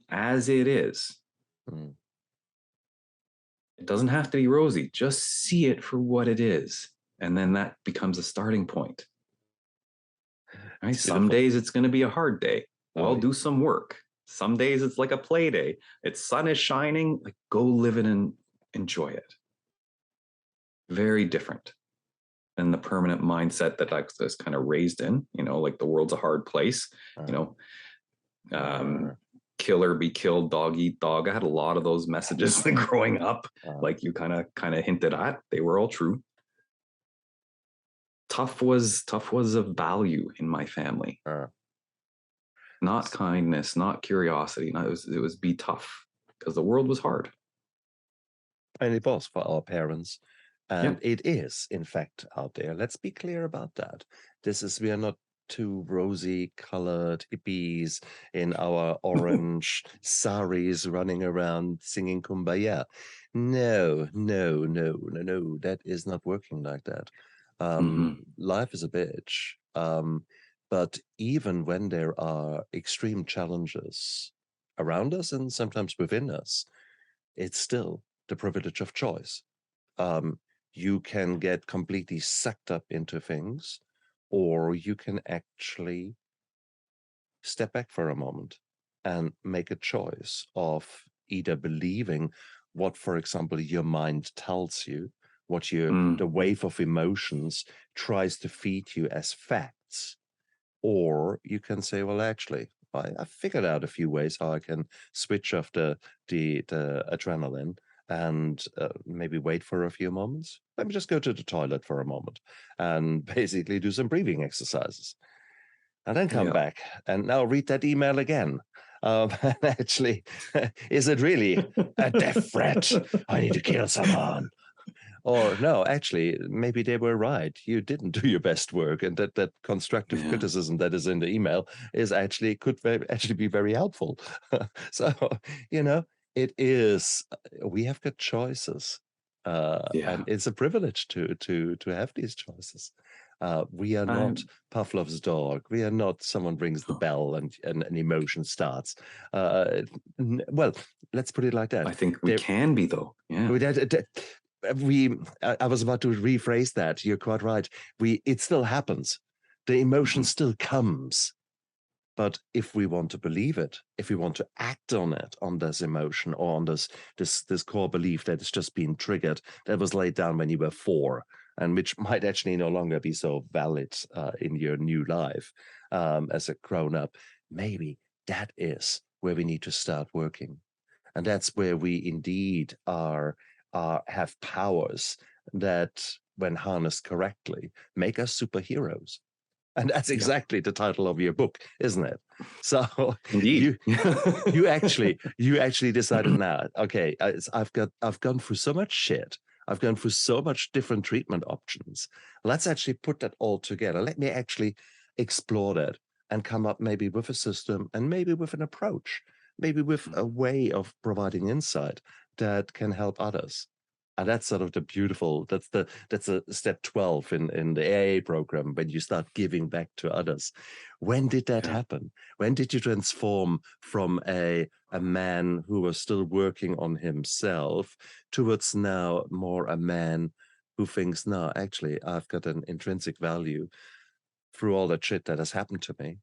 as it is. It doesn't have to be rosy. Just see it for what it is. And then that becomes a starting point. Right? Some days it's going to be a hard day. Well, do some work. Some days it's like a play day. It's sun is shining. Like, go live it and enjoy it. Very different than the permanent mindset that I was kind of raised in, like the world's a hard place, kill or be killed, dog eat dog. I had a lot of those messages growing up, like you kind of hinted at. They were all true. Tough was a value in my family. Not kindness, not curiosity. No, it was be tough, because the world was hard.
And it was for our parents. And it is, in fact, out there. Let's be clear about that. We are not two rosy colored hippies in our orange saris running around singing Kumbaya. No. That is not working like that. Life is a bitch. But even when there are extreme challenges around us and sometimes within us, it's still the privilege of choice. You can get completely sucked up into things, or you can actually step back for a moment and make a choice of either believing what, for example, your mind tells you, what the wave of emotions tries to feed you as facts, or you can say, well, actually, I figured out a few ways how I can switch off the adrenaline and maybe wait for a few moments. Let me just go to the toilet for a moment and basically do some breathing exercises, and then come
Yeah.
back and now read that email again. Actually, is it really a death threat? I need to kill someone. Or no, actually, maybe they were right. You didn't do your best work, and that constructive
Yeah.
criticism that is in the email is actually actually be very helpful. So, you know, it is. We have got choices, and
Yeah.
it's a privilege to have these choices. We are not
I'm,
Pavlov's dog. We are not someone rings the
oh,
bell and an emotion starts. Well, let's put it like that.
I think we
There,
can be though. Yeah.
I was about to rephrase that. You're quite right. It still happens. The emotion
Mhm.
still comes. But if we want to believe it, if we want to act on it, on this emotion or on this core belief that it's just been triggered, that was laid down when you were 4, and which might actually no longer be so valid in your new life as a grown up, maybe that is where we need to start working. And that's where we indeed have powers that, when harnessed correctly, make us superheroes. And that's
Yeah.
exactly the title of your book, isn't it? So
Indeed.
you you actually decided now, okay, I've gone through so much shit. I've gone through so much different treatment options. Let's actually put that all together. Let me actually explore that and come up maybe with a system and maybe with an approach, maybe with a way of providing insight that can help others. And that's sort of the beautiful, that's a step 12 in the AA program, when you start giving back to others. When did that
Yeah.
happen? When did you transform from a man who was still working on himself towards now more a man who thinks, no, actually, I've got an intrinsic value through all that shit that has happened to me,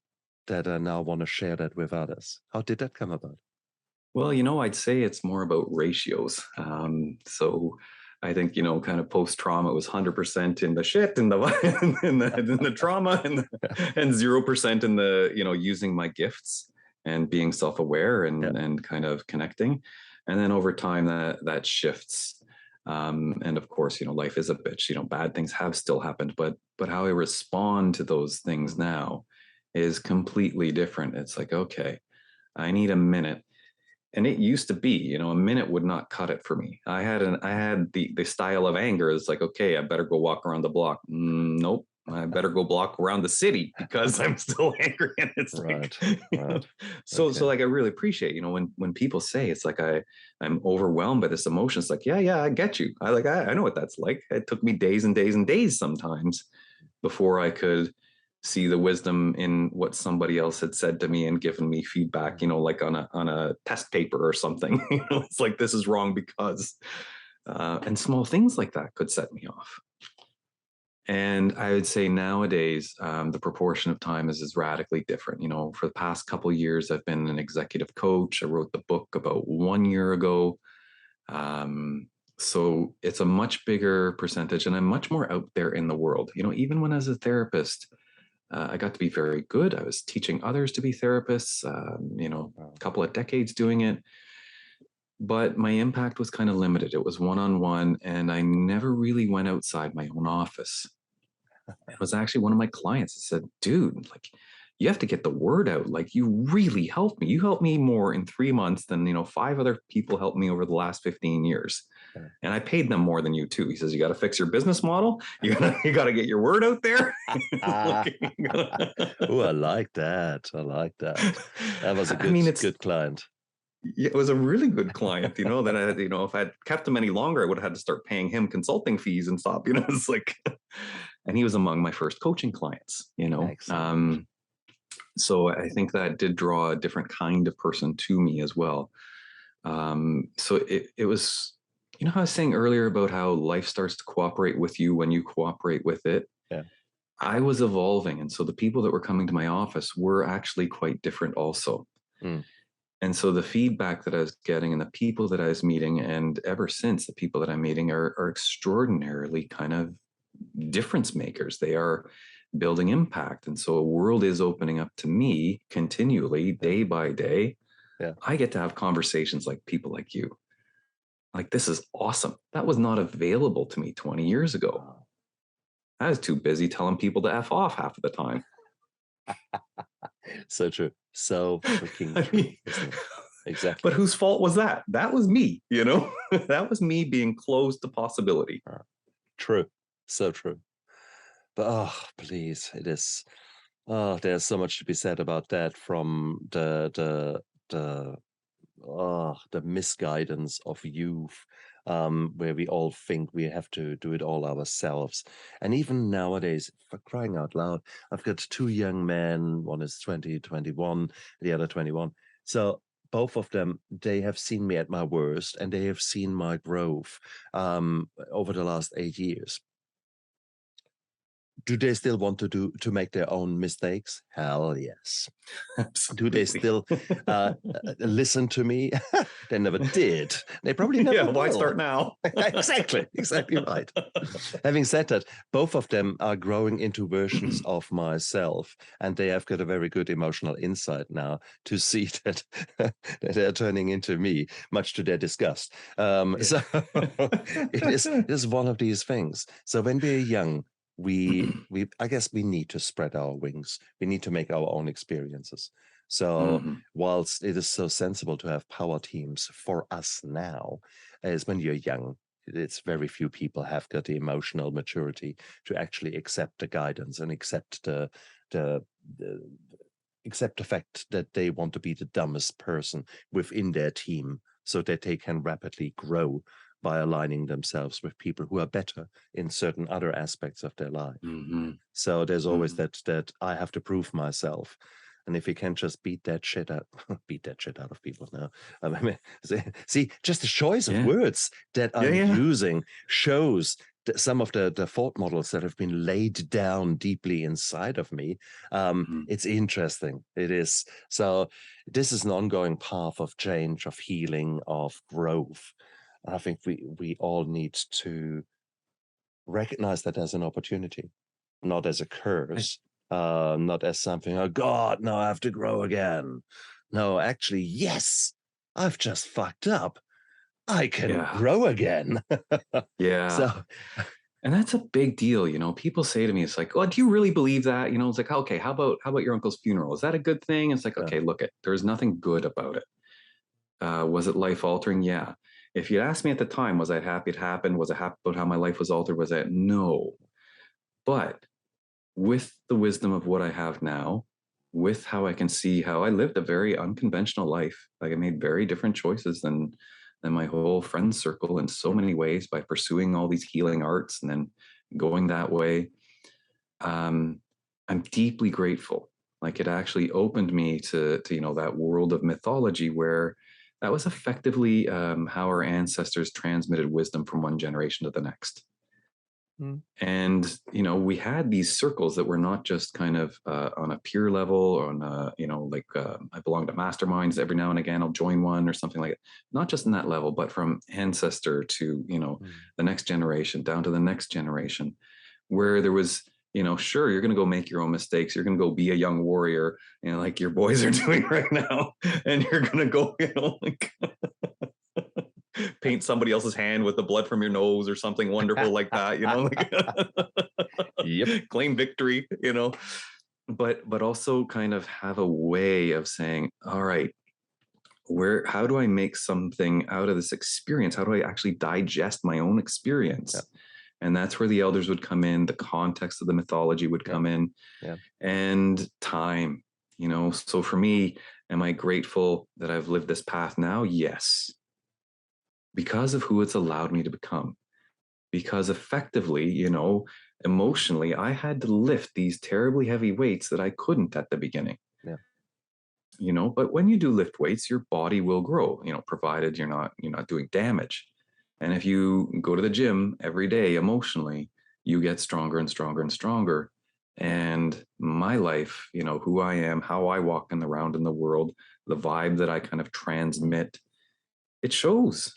that I now want to share that with others? How did that come about?
Well, I'd say it's more about ratios. So I think, kind of post trauma, it was 100% in the shit and in the trauma and 0% in the, using my gifts and being self-aware
Yeah.
and kind of connecting. And then over time that shifts. And of course, life is a bitch, bad things have still happened, but how I respond to those things now is completely different. It's like, okay, I need a minute. And it used to be, a minute would not cut it for me. I had the style of anger. It's like, okay, I better go walk around the block. Nope, I better go walk around the city because I'm still angry. And it's
Right.
like,
Right.
so
Okay.
like I really appreciate, when people say it's like I'm overwhelmed by this emotion. It's like, yeah, I get you. I know what that's like. It took me days and days and days sometimes before I could see the wisdom in what somebody else had said to me and given me feedback, like on a test paper or something. It's like, this is wrong because, and small things like that could set me off. And I would say nowadays, the proportion of time is radically different. For the past couple of years, I've been an executive coach. I wrote the book about 1 year ago. So it's a much bigger percentage, and I'm much more out there in the world. Even when I was a therapist, I got to be very good. I was teaching others to be therapists, a couple of decades doing it. But my impact was kind of limited. It was one-on-one, and I never really went outside my own office. It was actually one of my clients that said, dude, like, you have to get the word out. Like, you really helped me. You helped me more in 3 months than, 5 other people helped me over the last 15 years.
Yeah.
And I paid them more than you too. He says, you got to fix your business model. You got to get your word out there.
Oh, I like that. I like that. That was a
I mean,
good client.
it was a really good client, that I had, if I had kept him any longer, I would have had to start paying him consulting fees and stop, it's like, and he was among my first coaching clients,
Excellent.
So I think that did draw a different kind of person to me as well. So it was, how I was saying earlier about how life starts to cooperate with you when you cooperate with it.
Yeah.
I was evolving. And so the people that were coming to my office were actually quite different also.
Mm.
And so the feedback that I was getting and the people that I was meeting, and ever since, the people that I'm meeting are extraordinarily kind of difference makers. building impact. And so a world is opening up to me continually, day by day.
Yeah.
I get to have conversations like people like you. Like, this is awesome. That was not available to me 20 years ago. I was too busy telling people to F off half of the time.
So true. So freaking true, isn't it? Exactly.
But whose fault was that? That was me, you know? That was me being closed to possibility.
True. So true. But oh, please, it is. Oh, there's so much to be said about that, from the misguidance of youth, where we all think we have to do it all ourselves. And even nowadays, for crying out loud, I've got two young men. One is 20, 21, the other 21. So both of them, they have seen me at my worst, and they have seen my growth over the last 8 years. Do they still want to make their own mistakes? Hell yes.
Absolutely.
Do they still listen to me? They never did. They probably never will.
Why start now?
Exactly right. Having said that, both of them are growing into versions of myself, and they have got a very good emotional insight now to see that, that they're turning into me, much to their disgust. So it is one of these things. So when we're young, I guess we need to spread our wings. We need to make our own experiences. So whilst it is so sensible to have power teams for us now, as when you're young, it's very few people have got the emotional maturity to actually accept the guidance and accept the accept the fact that they want to be the dumbest person within their team, so that they can rapidly grow by aligning themselves with people who are better in certain other aspects of their life. So there's always that I have to prove myself. And if you can just beat that shit out of people now. I mean, see, just the choice of words that I'm using shows that some of the thought models that have been laid down deeply inside of me. It's interesting. It is. So this is an ongoing path of change, of healing, of growth. I think we all need to recognize that as an opportunity, not as a curse, not as something, oh God, no, I have to grow again. No, actually, yes, I've just fucked up. I can grow again. So,
and that's a big deal. You know, people say to me, it's like, oh, do you really believe that? You know, it's like, okay, how about your uncle's funeral? Is that a good thing? It's like, okay, look, there's nothing good about it. Was it life altering? Yeah. If you asked me at the time, was I happy it happened? Was I happy about how my life was altered? Was I? No. But with the wisdom of what I have now, with how I can see how I lived a very unconventional life, like I made very different choices than my whole friend circle in so many ways, by pursuing all these healing arts and then going that way. I'm deeply grateful. Like, it actually opened me to you know, that world of mythology, where that was effectively how our ancestors transmitted wisdom from one generation to the next. And, you know, we had these circles that were not just kind of on a peer level, or on a, you know, like I belong to masterminds. Every now and again, I'll join one or something like that. Not just in that level, but from ancestor to, you know, the next generation, down to the next generation, where there was, you know, sure, you're going to go make your own mistakes. You're going to go be a young warrior, you know, like your boys are doing right now. And you're going to go, you know, like paint somebody else's hand with the blood from your nose or something wonderful like that, you know, like claim victory, you know, but also kind of have a way of saying, all right, how do I make something out of this experience? How do I actually digest my own experience? And that's where the elders would come in. The context of the mythology would come in, and time, you know. So for me, am I grateful that I've lived this path now? Yes. Because of who it's allowed me to become. Because effectively, you know, emotionally, I had to lift these terribly heavy weights that I couldn't at the beginning. You know, but when you do lift weights, your body will grow, you know, provided you're not doing damage. And if you go to the gym every day emotionally, you get stronger and stronger and stronger. And my life, you know, who I am, how I walk around in the world, the vibe that I kind of transmit, it shows.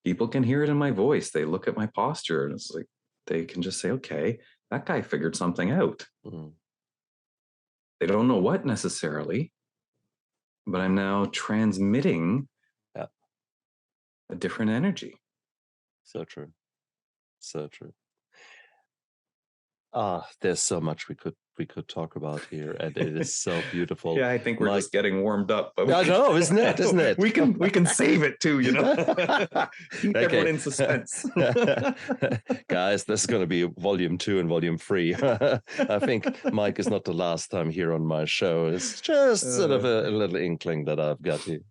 People can hear it in my voice. They look at my posture, and it's like, they can just say, okay, that guy figured something out.
Mm.
They don't know what necessarily, but I'm now transmitting
Yeah.
a different energy.
So true. So true. There's so much we could talk about here, and it is so beautiful.
Yeah, I think we're just getting warmed up. But
I know, isn't it? Isn't it?
we can save it too, you know. Keep everyone in suspense.
Guys, this is going to be volume 2 and volume 3. I think Mike is not the last time here on my show. It's just sort of a little inkling that I've got here.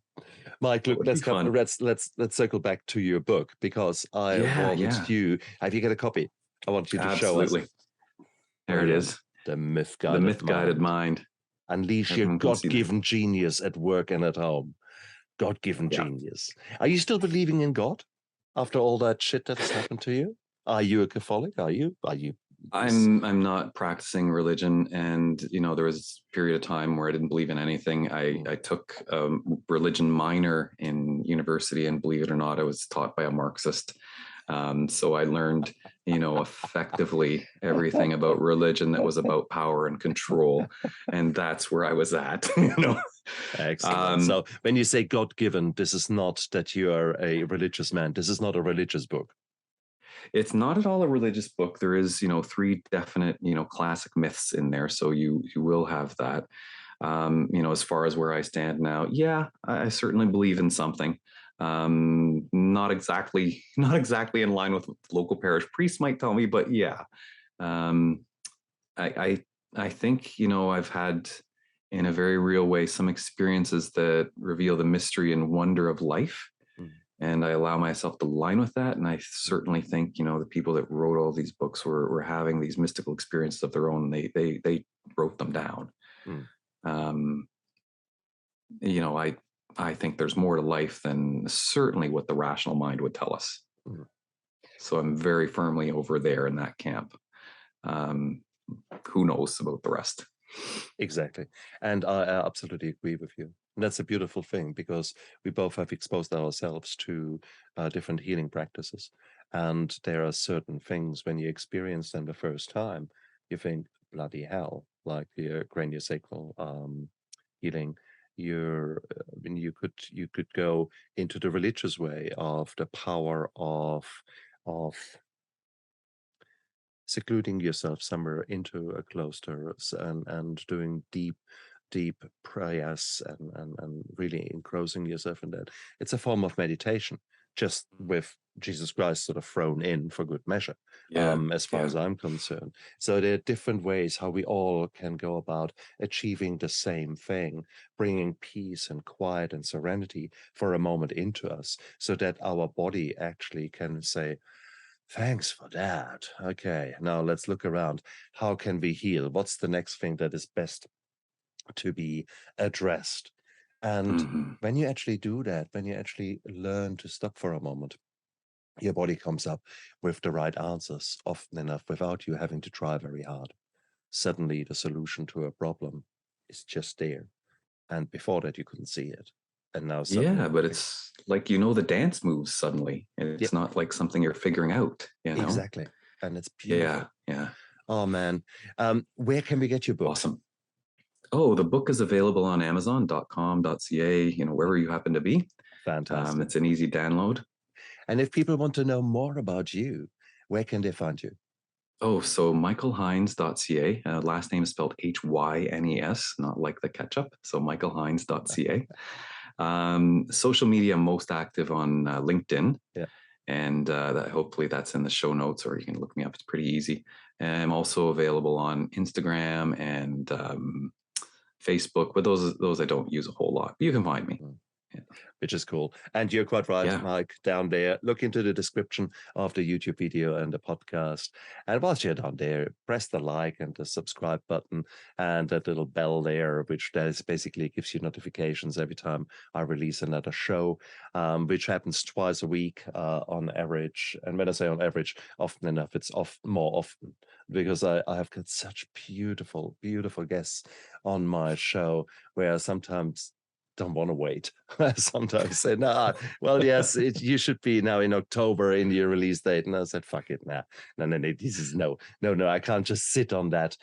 Mike, look, let's circle back to your book, because I want you. Have you got a copy? I want you to show us.
There it is.
The myth-guided
mind.
Unleash your God-given genius at work and at home. God-given genius. Are you still believing in God after all that shit that's happened to you? Are you a Catholic? Are you?
I'm not practicing religion, and there was a period of time where I didn't believe in anything. I took a religion minor in university, and believe it or not, I was taught by a Marxist. So I learned, effectively everything about religion that was about power and control, and that's where I was at.
Excellent. So when you say God-given, this is not that you are a religious man. This is not a religious book.
It's not at all a religious book. There is, 3 definite, classic myths in there. So you will have that. As far as where I stand now, I certainly believe in something. Not exactly in line with what local parish priest might tell me, but I think I've had, in a very real way, some experiences that reveal the mystery and wonder of life, and I allow myself to line with that. And I certainly think the people that wrote all these books were having these mystical experiences of their own. They wrote them down. I think there's more to life than certainly what the rational mind would tell us. So I'm very firmly over there in that camp. Who knows about the rest?
Exactly. And I absolutely agree with you. And that's a beautiful thing, because we both have exposed ourselves to different healing practices. And there are certain things, when you experience them the first time, you think, bloody hell, like the craniosacral healing. You could go into the religious way of the power of secluding yourself somewhere into a cloister and doing deep prayers and really engrossing yourself in that. It's a form of meditation, just with Jesus Christ sort of thrown in for good measure, as far as I'm concerned. So there are different ways how we all can go about achieving the same thing, bringing peace and quiet and serenity for a moment into us, so that our body actually can say, thanks for that. Okay, now let's look around. How can we heal? What's the next thing that is best to be addressed? And when you actually do that, when you actually learn to stop for a moment, your body comes up with the right answers, often enough, without you having to try very hard. Suddenly the solution to a problem is just there. And before that, you couldn't see it. And now suddenly,
but it's like the dance moves suddenly, and it's not like something you're figuring out.
Exactly. And it's beautiful.
Yeah.
Oh man, where can we get your book?
Awesome. Oh, the book is available on Amazon.com.ca, wherever you happen to be.
Fantastic.
It's an easy download.
And if people want to know more about you, where can they find you?
Oh, so michaelhynes.ca. Last name is spelled Hynes, not like the ketchup. So michaelhynes.ca. Social media, I'm most active on LinkedIn. And hopefully that's in the show notes, or you can look me up. It's pretty easy. And I'm also available on Instagram and Facebook, but those I don't use a whole lot. You can find me.
Which is cool. And you're quite right, Mike, down there. Look into the description of the YouTube video and the podcast. And whilst you're down there, press the like and the subscribe button and that little bell there, which basically gives you notifications every time I release another show, which happens twice a week on average. And when I say on average, often enough, it's more often, because I have got such beautiful, beautiful guests on my show, where sometimes don't want to wait. Sometimes say, no, well, yes, you should be now in October in your release date. And I said, fuck it, nah. No, this is no, I can't just sit on that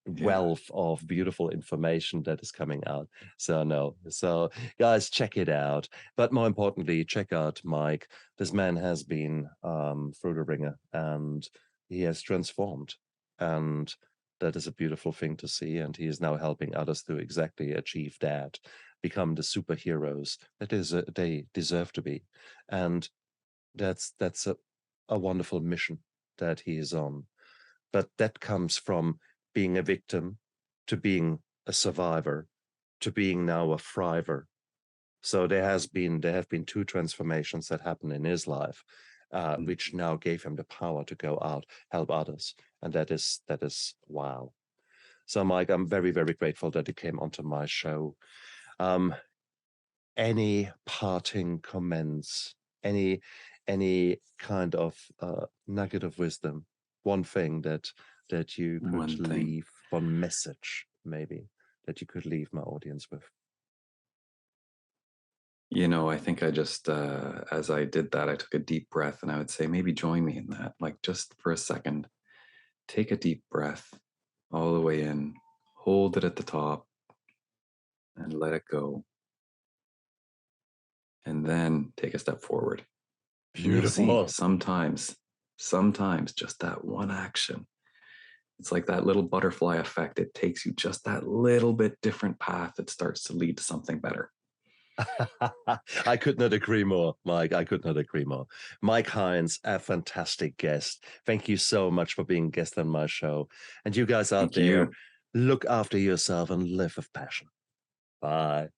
wealth of beautiful information that is coming out. So no, so guys, check it out. But more importantly, check out Mike. This man has been through the ringer, and he has transformed. And that is a beautiful thing to see. And he is now helping others to exactly achieve that, become the superheroes that they deserve to be. And that's a wonderful mission that he is on. But that comes from being a victim to being a survivor to being now a thriver. So there have been two transformations that happened in his life, which now gave him the power to go out, help others. And that is wow. So Mike, I'm very, very grateful that you came onto my show. Any parting comments, any kind of nugget of wisdom, one thing that you could leave, one message maybe that you could leave my audience with?
I think I just, as I did that, I took a deep breath, and I would say, maybe join me in that. Like, just for a second, take a deep breath all the way in, hold it at the top, and let it go. And then take a step forward.
Beautiful.
You'll see sometimes just that one action, it's like that little butterfly effect. It takes you just that little bit different path that starts to lead to something better.
I could not agree more, Mike. I could not agree more. Mike Hynes, a fantastic guest. Thank you so much for being a guest on my show. And you guys out there, look after yourself and live with passion. Bye.